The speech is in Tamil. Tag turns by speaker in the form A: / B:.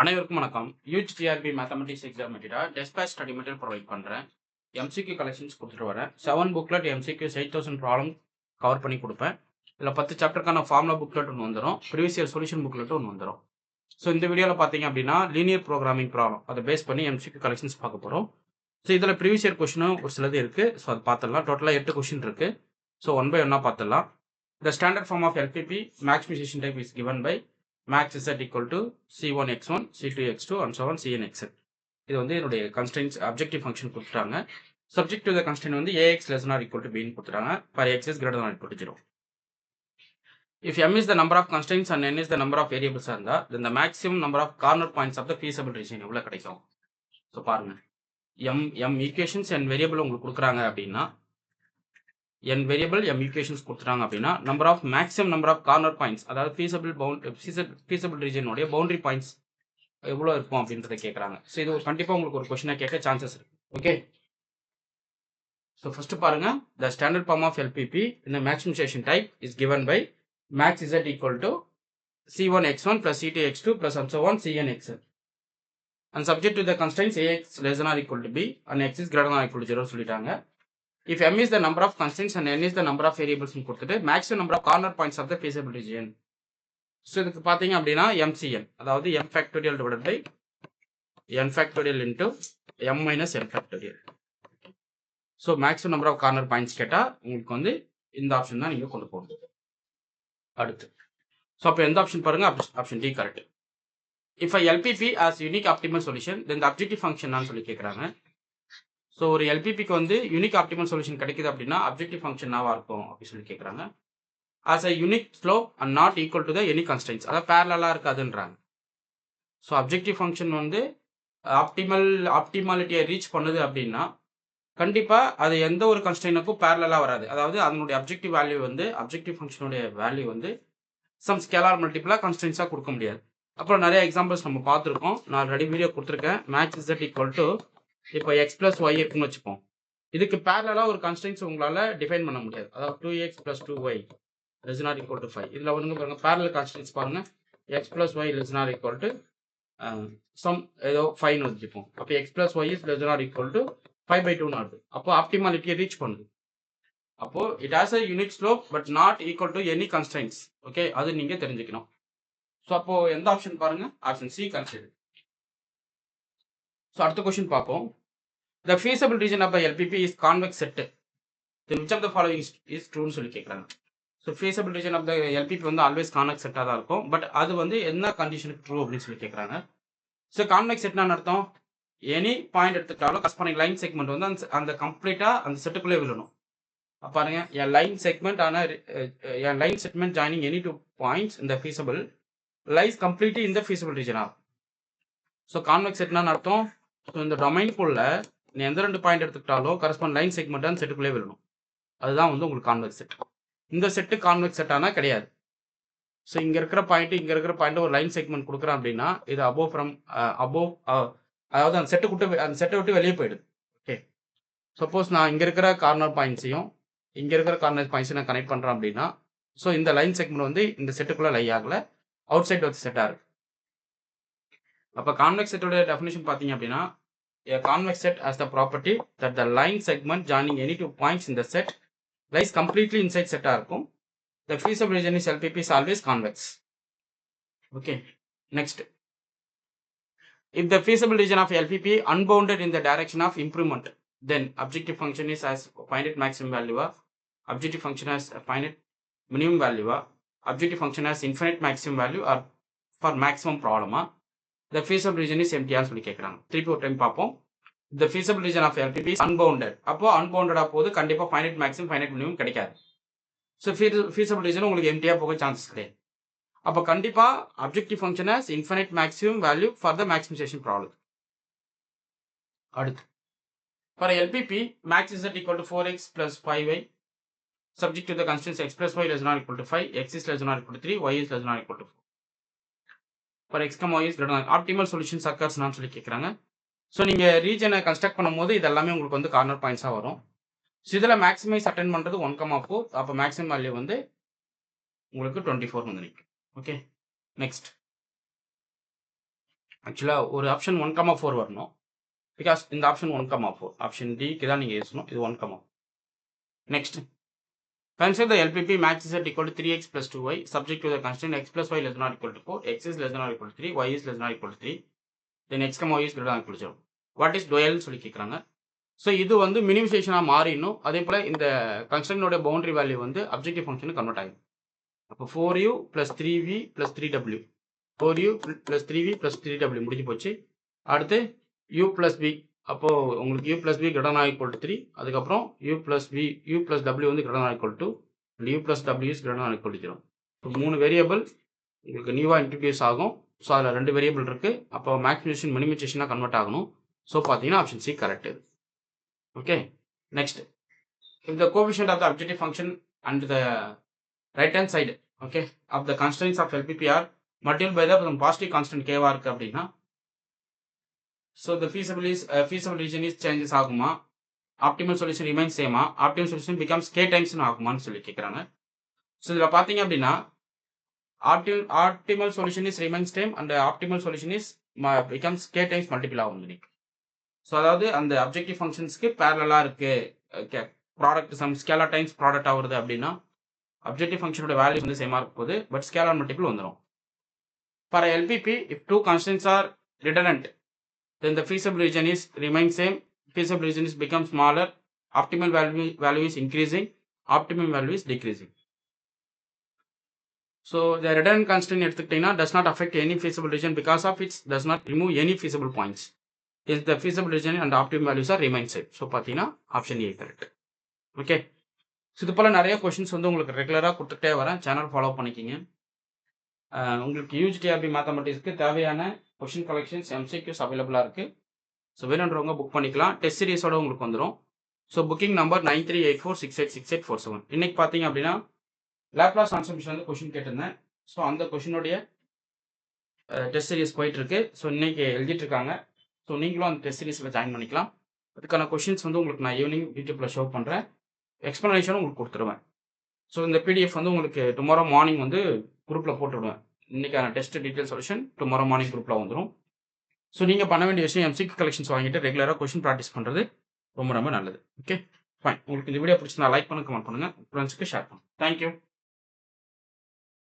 A: அனைவருக்கும் வணக்கம். UGTRB mathematics exam material dispatch study material provide பண்ணுறேன். எம்சிக்யூ கலெக்ஷன்ஸ் கொடுத்துட்டு வரேன். 7 புக்லெட் எம்சிக்யூஸ் 8000 ப்ராப்ளம் கவர் பண்ணி கொடுப்பேன். இதில் 10 சாப்டருக்கான ஃபார்முலா புக்லெட் ஒன்று வந்துடும். ப்ரீவியஸ் இயர் சொல்யூஷன் புக்லெட் ஒன்று வந்துடும். ஸோ இந்த வீடியோவில் பார்த்தீங்க அப்படின்னா லீனியர் ப்ரோக்ராமிங் ப்ராப்ளம் அதை பேஸ் பண்ணி எம்சிக்யூ கலெக்ஷன்ஸ் பார்க்க போகிறோம். ஸோ இதில் ப்ரீவியஸ் இயர் கொஸ்டினும் ஒரு சிலது இருக்குது. ஸோ அது பார்த்துடலாம். டோட்டலாக 8 கொஸ்டின் இருக்குது. ஸோ ஒன் பை ஒன்னாக பார்த்துடலாம். The standard form of LPP maximization type is given by max z equal to c1 x1, c2 x2 and so on cn xn. இது வந்து என்னுடைய constraints objective function கொடுத்துட்டாங்க. Subject to the constraint வந்து ax less than or equal to b ன்னு கொடுத்துட்டாங்க. For x is greater than or equal to 0. If m is the number of constraints and n is the number of variables இருந்தா, then the maximum number of corner points of the feasible region எவ்வளவு கிடைக்கும்? ஸோ பாருங்க, m equations and variable உங்களுக்கு கொடுக்குறாங்க அப்படின்னா n variable m equations கொடுத்துட்டாங்க அப்படின்னா number of maximum number of corner points, அதாவது feasible region உடைய பவுண்டரி பாயிண்ட்ஸ் எவ்வளோ இருக்கும் அப்படின்றத கேட்குறாங்க. ஸோ இது கண்டிப்பாக உங்களுக்கு ஒரு கொஸ்டினாக கேட்க சான்சஸ் இருக்கு. ஓகே, ஸோ ஃபர்ஸ்ட் பாருங்க, the standard form of LPP இந்த maximization type is given by max z equal to c1 x1 plus c2 x2 plus and so on cn xn and subject to the constraints ax less than or equal to b and x is greater than or equal to 0 சொல்லிட்டாங்க. If m is the number of constraints and n is the number of variables கொடுத்துட்டு maximum number of corner points of the feasible region. So இதுக்கு பார்த்தீங்க அப்படின்னா MCN, அதாவது m factorial divided by n factorial into m minus n factorial. So maximum number of corner points கேட்டால் உங்களுக்கு வந்து இந்த ஆப்ஷன் தான் நீங்கள் கொண்டு போகணும். அடுத்து ஸோ அப்போ எந்த ஆப்ஷன் பாருங்க, option D correct. If LPP as unique optimal solution then the objective function தான் சொல்லி கேட்குறாங்க. ஸோ ஒரு எல்பிபிக்கு வந்து யூனிக் ஆப்டிமல் சொல்யூஷன் கிடைக்குது அப்படின்னா அப்ஜெக்டிவ் ஃபங்க்ஷன் என்னவா இருக்கும் அப்படின்னு சொல்லி கேட்குறாங்க. As a unique slope and not equal to the any constants, அதாவது பேரலாக இருக்காதுன்றாங்க. ஸோ அப்ஜெக்டிவ் ஃபங்க்ஷன் வந்து ஆப்டிமாலிட்டியை ரீச் பண்ணுது அப்படின்னா கண்டிப்பாக அது எந்த ஒரு கன்ஸ்டன்ட்டுக்கும் பேரலாக வராது. அதாவது அதனுடைய அப்ஜெக்டிவ் வேல்யூ வந்து அப்ஜெக்டிவ் ஃபங்க்ஷனுடைய வேல்யூ வந்து சம் ஸ்கேலார் மல்டிபிளாக கன்ஸ்டன்ட்ஸாக கொடுக்க முடியாது. அப்புறம் நிறைய எக்ஸாம்பிள்ஸ் நம்ம பார்த்துருக்கோம். நான் ஆல்ரெடி வீடியோ கொடுத்துருக்கேன். மேக்ஸ் z ஈக்குவல் டு இப்போ எக்ஸ் பிளஸ் ஒய் இருக்குன்னு வச்சுப்போம். இதுக்கு பேரலாக ஒரு கன்ஸ்டன்ட்ஸ் உங்களால் டிஃபைன் பண்ண முடியாது. அதாவது 2x plus 2y less than or equal to 5. இதில் வந்து பாருங்க, பேரலல் கன்ஸ்டன்ட்ஸ் பாருங்க, x plus y less than or equal to some ஏதோ 5ன்னு வச்சுப்போம். அப்போ x plus y is less than or equal to 5/2ன்னு வருது. அப்போ ஆப்டிமாலிட்டியை ரீச் பண்ணுது. அப்போ it has a unique slope but not equal to any constants. Okay, அது நீங்கள் தெரிஞ்சுக்கணும். ஸோ அப்போ எந்த ஆப்ஷன் பாருங்க, ஆப்ஷன் சி கன்சிடர். ஸோ அடுத்த கொஸ்டின் பார்ப்போம். The feasible region of the LPP is convex set. Then which of the following is true ன்னு சொல்லி கேட்குறாங்க. So feasible region of the LPP வந்து ஆல்வேஸ் கான்வெக்ஸ் செட்டாக தான் இருக்கும். பட் அது வந்து என்ன கண்டிஷனுக்கு ட்ரூ அப்படின்னு சொல்லி கேட்குறாங்க. ஸோ கான்வெக்ஸ் செட்னா அர்த்தம், எனி பாயிண்ட் எடுத்துக்கிட்டாலும் கரஸ்பாண்டிங் லைன் செக்மெண்ட் வந்து அந்த கம்ப்ளீட்டாக அந்த செட்டுக்குள்ளே விழணும். பாருங்க, என் லைன் செக்மெண்ட் என் line segment joining any 2 points இந்த feasible லைஸ் கம்ப்ளீட்லி இந்த feasible region ஆகும். ஸோ கான்வெக்ஸ் செட்னா அர்த்தம், ஸோ இந்த டொமைன்குள்ள நீ எந்த 2 பாயிண்ட் எடுத்துக்கிட்டாலும் கரஸ்பாண்ட் லைன் செக்மெண்ட் அந்த செட்டுக்குள்ளே விழணும். அதுதான் வந்து உங்களுக்கு கான்வெக்ஸ் செட். இந்த செட்டு கான்வெக்ஸ் செட்டானா கிடையாது. ஸோ இங்கே இருக்கிற பாயிண்ட் ஒரு லைன் செக்மெண்ட் கொடுக்குறேன் அப்படின்னா இது அபோவ் அதாவது அந்த செட்டை விட்டு வெளியே போயிடுது. ஓகே, சப்போஸ் நான் இங்கே இருக்கிற கார்னர் பாயிண்ட்ஸையும் இங்கே இருக்கிற கார்னர் பாயிண்ட்ஸையும் நான் கனெக்ட் பண்ணுறேன் அப்படின்னா ஸோ இந்த லைன் செக்மெண்ட் வந்து இந்த செட்டுக்குள்ளே லை ஆகலை, அவுட் சைட் வச்சு செட்டாக இருக்கு. அப்போ கான்வெக்ஸ் செட்டோட டெஃபினேஷன் பார்த்தீங்க அப்படின்னா a convex set has the property that the line segment joining any 2 points in the set lies completely inside set இருக்கும். The feasible region is LPP is always convex. Okay, next, if the feasible region of LPP unbounded in the direction of improvement, then objective function is as finite maximum value, objective function has a finite minimum value, objective function has infinite maximum value or for maximum problem, the feasible region is empty ஆன்னு சொல்லி கேட்குறாங்க. திருப்பி ஒரு டைம் பார்ப்போம். The feasible region of LPP is unbounded. அப்போ unbounded போது கண்டிப்பாக finite maximum finite minimum கிடைக்காது. ஸோ feasible region உங்களுக்கு எம்டியாக போக சான்சஸ் கிடையாது. அப்போ கண்டிப்பாக objective function has infinite maximum value for the maximization problem. அடுத்து for LPP max z equal to 4x plus 5y subject to the constraints x plus y less than or equal to 5, x is less than or equal to 3, y is less than or equal to 4. For x, y is greater than optimal solutions occurs நான் சொல்லி கேட்குறாங்க. ஸோ நீங்கள் ரீஜனை கன்ஸ்ட்ரக்ட் பண்ணும்போது இது எல்லாமே உங்களுக்கு வந்து கார்னர் பாயிண்ட்ஸாக வரும். ஸோ இதில் மேக்ஸிமைஸ் அட்டென்ட் பண்ணுறது 1,4. அப்போ மேக்ஸிமம் வேல்யூ வந்து உங்களுக்கு 24 வந்து நிற்கும். ஓகே, நெக்ஸ்ட் ஆக்சுவலாக ஒரு ஆப்ஷன் 1,4 வரணும். பிகாஸ் இந்த ஆப்ஷன் 1,4 ஆப்ஷன் டிக்கு தான் நீங்கள் யூஸ் இது 1,4. Next consider the LPP max z equal to 3x plus 2y subject to the constraint x plus y less than or equal to 4, x is less than or equal to 3, y is less than or equal to 3, then x, y is greater than or equal to 0. What is dual சொல்லி கேட்குறாங்க. ஸோ இது வந்து மினிமைசேஷனாக மாறிடணும். அதே போல் இந்த கன்ஸ்டன்டோட பவுண்டரி வேல்யூ வந்து அப்ஜெக்டிவ் ஃபங்க்ஷனுக்கு கன்வெர்ட் ஆகும். அப்போ 4u + 3v + 3w 4u + 3v + 3w முடிஞ்சு போச்சு. அடுத்து u + v, அப்போது உங்களுக்கு u + v greater than or equal to 3, அதுக்கப்புறம் u + w வந்து greater than or equal to, u + w is greater than or equal to 0. இப்போ 3 வேரியபிள் உங்களுக்கு நியூவாக இன்ட்ரடியூஸ் ஆகும். ஸோ அதில் 2 வேரியபிள் இருக்குது. அப்போ மேக்ஸிமைசேஷன் மினிமைசேஷனாக கன்வெர்ட் ஆகணும். ஸோ பார்த்தீங்கன்னா option C correct. Okay, next, if the coefficient of the objective function and the right hand side, okay, of the constraints of LPP are multiplied by the positive constant k வா இருக்கு அப்படின்னா, so the feasible region is changes ஆகுமா, optimal solution remains same, optimal solution becomes k times ஆகுமான்னு சொல்லி கேட்குறாங்க. ஸோ இதில் பார்த்தீங்க அப்படின்னா optimal solution is remains same and optimal solution is becomes k times multiple ஆகும். ஸோ அதாவது அந்த அப்ஜெக்டிவ் ஃபங்க்ஷன்ஸ்க்கு பேரலாக இருக்குது, product some scalar times product ஆகுது அப்படின்னா அப்ஜெக்டிவ் ஃபங்க்ஷனோட வேல்யூ வந்து சேமாக இருக்க போகுது, பட் ஸ்கேலார் மல்டிபிள் வந்துடும். For LPP if 2 constants are redundant then the feasible region is remain same, feasible region is become smaller, optimal value is increasing, optimum value is decreasing. So the redundant constant எடுத்துக்கிட்டிங்கன்னா does not affect any feasible region because of it does not remove any feasible points. Is the feasible region and optimum values are remain same. So பார்த்தீங்கன்னா option A correct. Okay, so இது போல் நிறைய கொஷின்ஸ் வந்து உங்களுக்கு ரெகுலராக கொடுத்துட்டே வரேன். சேனல் ஃபாலோ பண்ணிக்கிங்க. உங்களுக்கு யூஜிடிஆர்பி மேத்தமெட்டிக்ஸ்க்கு தேவையான கொஷின் கலெக்ஷன்ஸ் எம்சிக்யூஸ் அவைலபிளாக இருக்குது. ஸோ வேணுன்றவங்க புக் பண்ணிக்கலாம். டெஸ்ட் சீரிஸோடு உங்களுக்கு வந்துடும். So booking number 9384686847. இன்றைக்கி பார்த்தீங்க அப்படின்னா லேப்லாஸ் ட்ரான்ஸ்ஃபார்மேஷன் வந்து கொஷின் கேட்டிருந்தேன். ஸோ அந்த கொஷினுடைய டெஸ்ட் சீரிஸ் போயிட்டுருக்கு. ஸோ இன்றைக்கி எழுதிட்டுருக்காங்க. ஸோ நீங்களும் அந்த டெஸ்ட் சீரிஸில் ஜாயின் பண்ணிக்கலாம். அதுக்கான கொஷின்ஸ் வந்து உங்களுக்கு நான் ஈவினிங் யூடியூப்பில் ஷோ பண்ணுறேன். எக்ஸ்ப்ளனேஷனும் உங்களுக்கு கொடுத்துருவேன். ஸோ இந்த பிடிஎஃப் வந்து உங்களுக்கு டுமாரோ மார்னிங் வந்து குரூப்பில் போட்டுவிடுவேன். இன்றைக்கான test detail solution tomorrow morning குரூப்பில் வந்துடும். ஸோ நீங்கள் பண்ண வேண்டிய விஷயம் எம்சிக்யூ கலெக்ஷன்ஸ் வாங்கிட்டு ரெகுலராக கொஷின் ப்ராக்டிஸ் பண்ணுறது ரொம்ப ரொம்ப நல்லது. Okay, fine. உங்களுக்கு இந்த வீடியோ பிடிச்சிருந்தா லைக் பண்ணுங்கள், கமெண்ட் பண்ணுங்கள், ஃப்ரெண்ட்ஸ்க்கு ஷேர் பண்ணுங்கள். தேங்க்யூ.